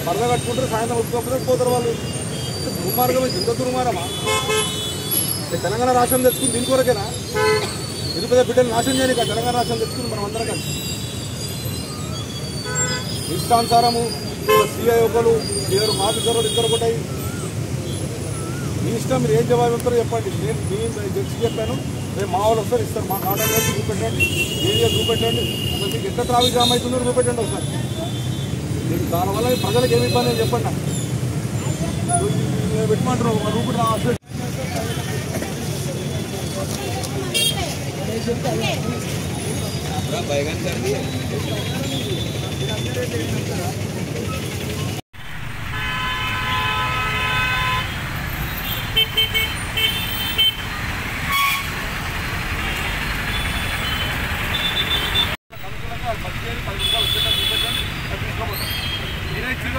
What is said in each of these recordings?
పరద కట్టుకుంటారు, సాయంత్రం ఒప్పుకోకపోతే పోతారు వాళ్ళు. దుర్మార్గం, ఇంత దుర్మార్గమా? తెలంగాణ రాష్ట్రం తెచ్చుకుని దీని కొరకేనా? నిరుపేద బిడ్డలు నాశనం చేయని తెలంగాణ రాష్ట్రం తెచ్చుకుని మనం అందరం కలిసి ఇష్టానుసారము సీఐ ఒకరు ఎవరు ఆఫీసర్లు ఇద్దరు ఒకటాయి. మీ ఇష్టం, మీరు ఏం జవాబు ఇస్తారో చెప్పండి. నేను జడ్జి చెప్పాను, రేపు మా వాళ్ళు వస్తారు ఇస్తారు. మా ఆర్డర్ వేసి చూపెట్టండి, ఏరియా చూపెట్టండి. అసలు మీకు ఎట్లా ట్రాఫిక్ జామ్ అవుతుందో చూపెట్టండి ఒకసారి. మీకు దానివల్ల ప్రజలకు ఏమి ఇబ్బంది అని చెప్పండి. నాకు పెట్టమంటున్నావు రూపుడు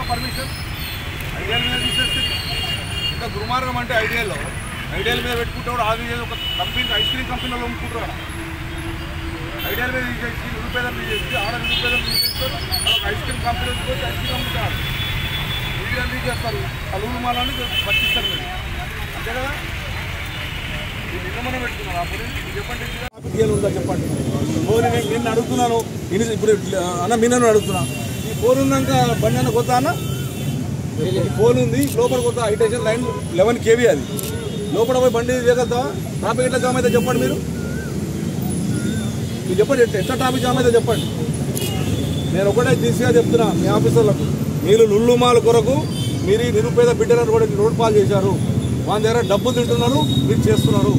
పర్మిషన్ ఐడియల్ మీద తీసేస్తే ఇంకా దుర్మార్గం. అంటే ఐడియల్ మీద పెట్టుకుంటాడు. అది ఒక కంపెనీ ఐస్ క్రీమ్ కంపెనీలో అమ్ముకుంటారు. ఐడియల్ మీద తీసేసి నిరుపేదలు తీసేసి ఆడ నిరుపేదలు తీసేస్తారు. ఒక ఐస్ క్రీమ్ కంపెనీ వచ్చి ఐస్ క్రీమ్ అమ్ముతారు. ఐడియల్ తీసేస్తారు. అలుగులు మాలని పట్టిస్తారు మీరు, అంతే కదా? ఈ నిర్ణయం పెట్టుకున్నారు. అప్పుడు చెప్పండి, ట్రాఫిక్ ఉందా చెప్పండి. ఫోన్ నేను అడుగుతున్నాను ఇప్పుడు అన్న, మీ నన్ను అడుగుతున్నా. ఈ ఫోన్ ఉన్నాక బండి అన్న కొత్త అన్న ఫోన్ ఉంది లోపల కొత్త హైటేషన్ లైన్ 11 kV అది లోపల పోయి బండి దిగలుగుతావా? ట్రాఫిక్ ఎట్లా జామ్ అయితే చెప్పండి. మీరు చెప్పండి, ఎట్లా ట్రాఫిక్ జామ్ అయితే చెప్పండి. నేను ఒకటే తీసిగా చెప్తున్నా మీ ఆఫీసర్లకు, మీరు లుల్లుమాల కొరకు మీరు నిరుపేద బిడ్డలను కూడా రోడ్ పాలు చేశారు. వాళ్ళ దగ్గర డబ్బులు తింటున్నారు, మీరు చేస్తున్నారు.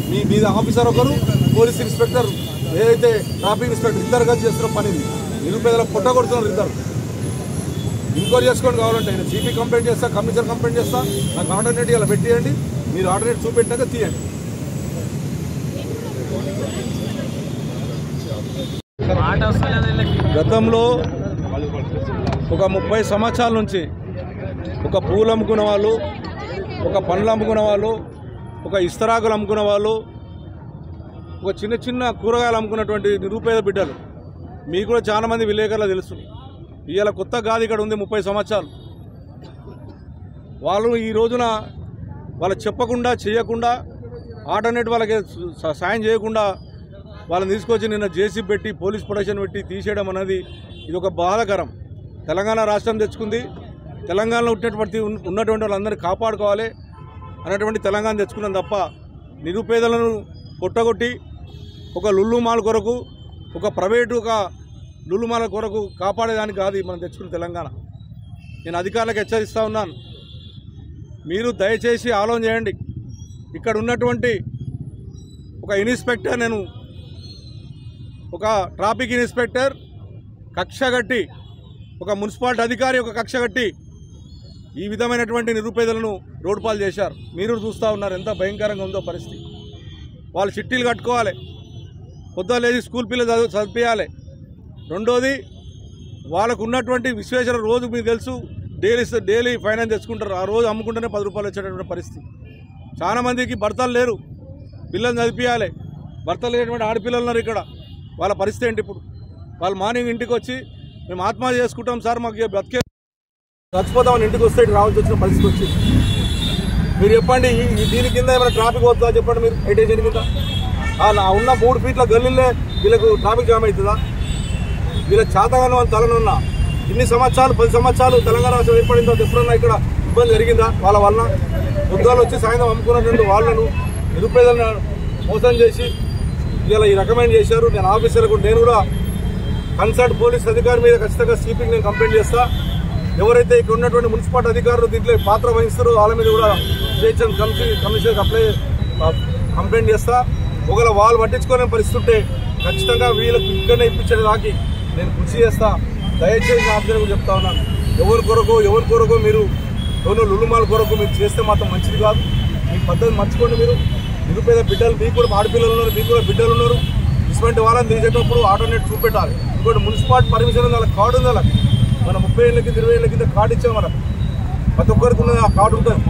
మీ మీద ఆఫీసర్ ఒకరు, పోలీస్ ఇన్స్పెక్టర్, ఏదైతే ట్రాఫిక్ ఇన్స్పెక్టర్ ఇద్దరు కలిసి చేస్తున్న పని. నిరుపేదలకు పొట్ట కొడుతున్నారు ఇద్దరు. ఎంక్వైరీ చేసుకోండి కావాలంటే. నేను జీపీ కంప్లైంట్ చేస్తా, కమిషనర్ కంప్లైంట్ చేస్తా. నాకు ఆల్టర్నేట్ ఇలా పెట్టేయండి. మీరు ఆల్టర్నేట్ చూపెట్టాక తీయండి. గతంలో ఒక 30 సంవత్సరాల నుంచి ఒక పూలు అమ్ముకున్న వాళ్ళు, ఒక పండ్లు అమ్ముకున్న వాళ్ళు, ఒక ఇస్తరాకులు అమ్ముకున్న వాళ్ళు, ఒక చిన్న చిన్న కూరగాయలు అమ్ముకున్నటువంటి నిరుపేద బిడ్డలు మీకు కూడా చాలామంది విలేకరులు తెలుసు. ఇవాళ కొత్త గాది ఇక్కడ ఉంది 30 సంవత్సరాలు. వాళ్ళు ఈ రోజున వాళ్ళు చెప్పకుండా చేయకుండా ఆల్టర్నేట్ వాళ్ళకి సాయం చేయకుండా వాళ్ళని తీసుకొచ్చి నిన్న జేసీబీ పెట్టి పోలీస్ ప్రొటెక్షన్ పెట్టి తీసేయడం అనేది ఇది ఒక బాధాకరం. తెలంగాణ రాష్ట్రం తెచ్చుకుంది, తెలంగాణలో ఉన్నటువంటి వాళ్ళందరినీ కాపాడుకోవాలి అనేటువంటి తెలంగాణ తెచ్చుకున్నాం తప్ప నిరుపేదలను పొట్టగొట్టి ఒక లుల్లు మాల్ కొరకు, ఒక ప్రైవేటు ఒక లుల్లు మాల కొరకు కాపాడేదానికి కాదు మనం తెచ్చుకున్న తెలంగాణ. నేను అధికారులకు హెచ్చరిస్తూ ఉన్నాను, మీరు దయచేసి ఆలోచన చేయండి. ఇక్కడ ఉన్నటువంటి ఒక ఇన్స్పెక్టర్, నేను ఒక ట్రాఫిక్ ఇన్స్పెక్టర్ కక్షగట్టి, ఒక మున్సిపాలిటీ అధికారి ఒక కక్షగట్టి ఈ విధమైనటువంటి నిరుపేదలను రోడ్డు పాలు చేశారు. మీరు చూస్తూ ఉన్నారు ఎంత భయంకరంగా ఉందో పరిస్థితి. వాళ్ళు చిట్టీలు కట్టుకోవాలి, పొద్దున లేచి స్కూల్ పిల్లలు చదివించాలి. రెండోది, వాళ్ళకు ఉన్నటువంటి విశ్వేశ్వర రోజు మీకు తెలుసు డైలీ ఫైనాన్స్ తెచ్చుకుంటారు. ఆ రోజు అమ్ముకుంటేనే 10 రూపాయలు వచ్చేటటువంటి పరిస్థితి. చాలామందికి భర్తలు లేరు, పిల్లల్ని చదివించాలి. భర్తలు లేనటువంటి ఆడపిల్లలు ఉన్నారు ఇక్కడ. వాళ్ళ పరిస్థితి ఏంటి ఇప్పుడు? వాళ్ళు మార్నింగ్ ఇంటికి వచ్చి మేము ఆత్మహత్య చేసుకుంటాం సార్, మాకు బతికే చచ్చిపోతామని ఇంటికి వస్తే రావాల్సి వచ్చిన పరిస్థితి వచ్చింది. మీరు చెప్పండి, దీని కింద ఏమైనా ట్రాఫిక్ వస్తుందా చెప్పండి. మీరు హైటేషన్ కింద ఉన్న 3 ఫీట్ల గల్లీలే వీళ్ళకు ట్రాఫిక్ జామ్ అవుతుందా? వీళ్ళ చేతగానే వాళ్ళ తలనున్నా ఇన్ని సంవత్సరాలు 10 సంవత్సరాలు తెలంగాణ రాష్ట్రం ఏర్పడిందో ఎప్పుడన్నా ఇక్కడ ఇబ్బంది జరిగిందా? వాళ్ళ వల్ల ఉద్యోగాలు వచ్చి సాయంత్రం అమ్ముకున్నటువంటి వాళ్ళను నిరుపేదలను మోసం చేసి ఇలా ఈ రకమైన చేశారు. నేను ఆఫీసర్లకు నేను కూడా కన్సర్ట్ పోలీస్ అధికారి మీద ఖచ్చితంగా సిపికి నేను కంప్లైంట్ చేస్తా. ఎవరైతే ఇక్కడ ఉన్నటువంటి మున్సిపాలిటీ అధికారులు దీంట్లో పాత్ర వహిస్తారో వాళ్ళ మీద కూడా స్టేషన్ కమిషనర్కి కంప్లైంట్ చేస్తా. ఒకవేళ వాళ్ళు పట్టించుకోలేని పరిస్థితి ఉంటే ఖచ్చితంగా వీళ్ళకి ఇక్కడనే ఇప్పించే దాకి నేను కృషి చేస్తా. దయచేసి ఆఫీసర్కు చెప్తా ఉన్నాను, ఎవరి కొరకు మీరు లుల్లుమాల కొరకు మీరు చేస్తే మాత్రం మంచిది కాదు. మీ పద్ధతి మర్చిపోండి. మీరు నిరుపేద బిడ్డలు, మీకు కూడా ఆడపిల్లలు ఉన్నారు, మీకు కూడా బిడ్డలు ఉన్నారు. ఇటువంటి వాళ్ళని తీసేటప్పుడు ఆల్టర్నేట్ చూపెట్టాలి. ఇంకోటి మున్సిపాలిటీ పర్మిషన్ ఉంది, వాళ్ళకి కార్డు ఉంది. వాళ్ళకి మనం 30 ఏళ్ళ కింద 20 ఏళ్ళ కింద కార్డు ఇచ్చాం. వాళ్ళకి ప్రతి ఒక్కరికి ఉన్నది ఆ కార్డు ఉంటుంది.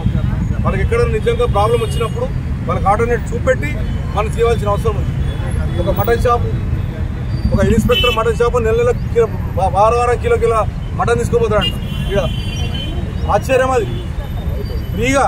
వాళ్ళకి ఎక్కడైనా నిజంగా ప్రాబ్లం వచ్చినప్పుడు వాళ్ళకి ఆల్టర్నేట్ చూపెట్టి మనం చేయవలసిన అవసరం ఉంది. ఒక మటన్ షాపు, ఒక ఇన్స్పెక్టర్ మటన్ షాపు నెల వారం కిలో మటన్ తీసుకోపోతాడంట. ఇక ఆశ్చర్యం అది ఫ్రీగా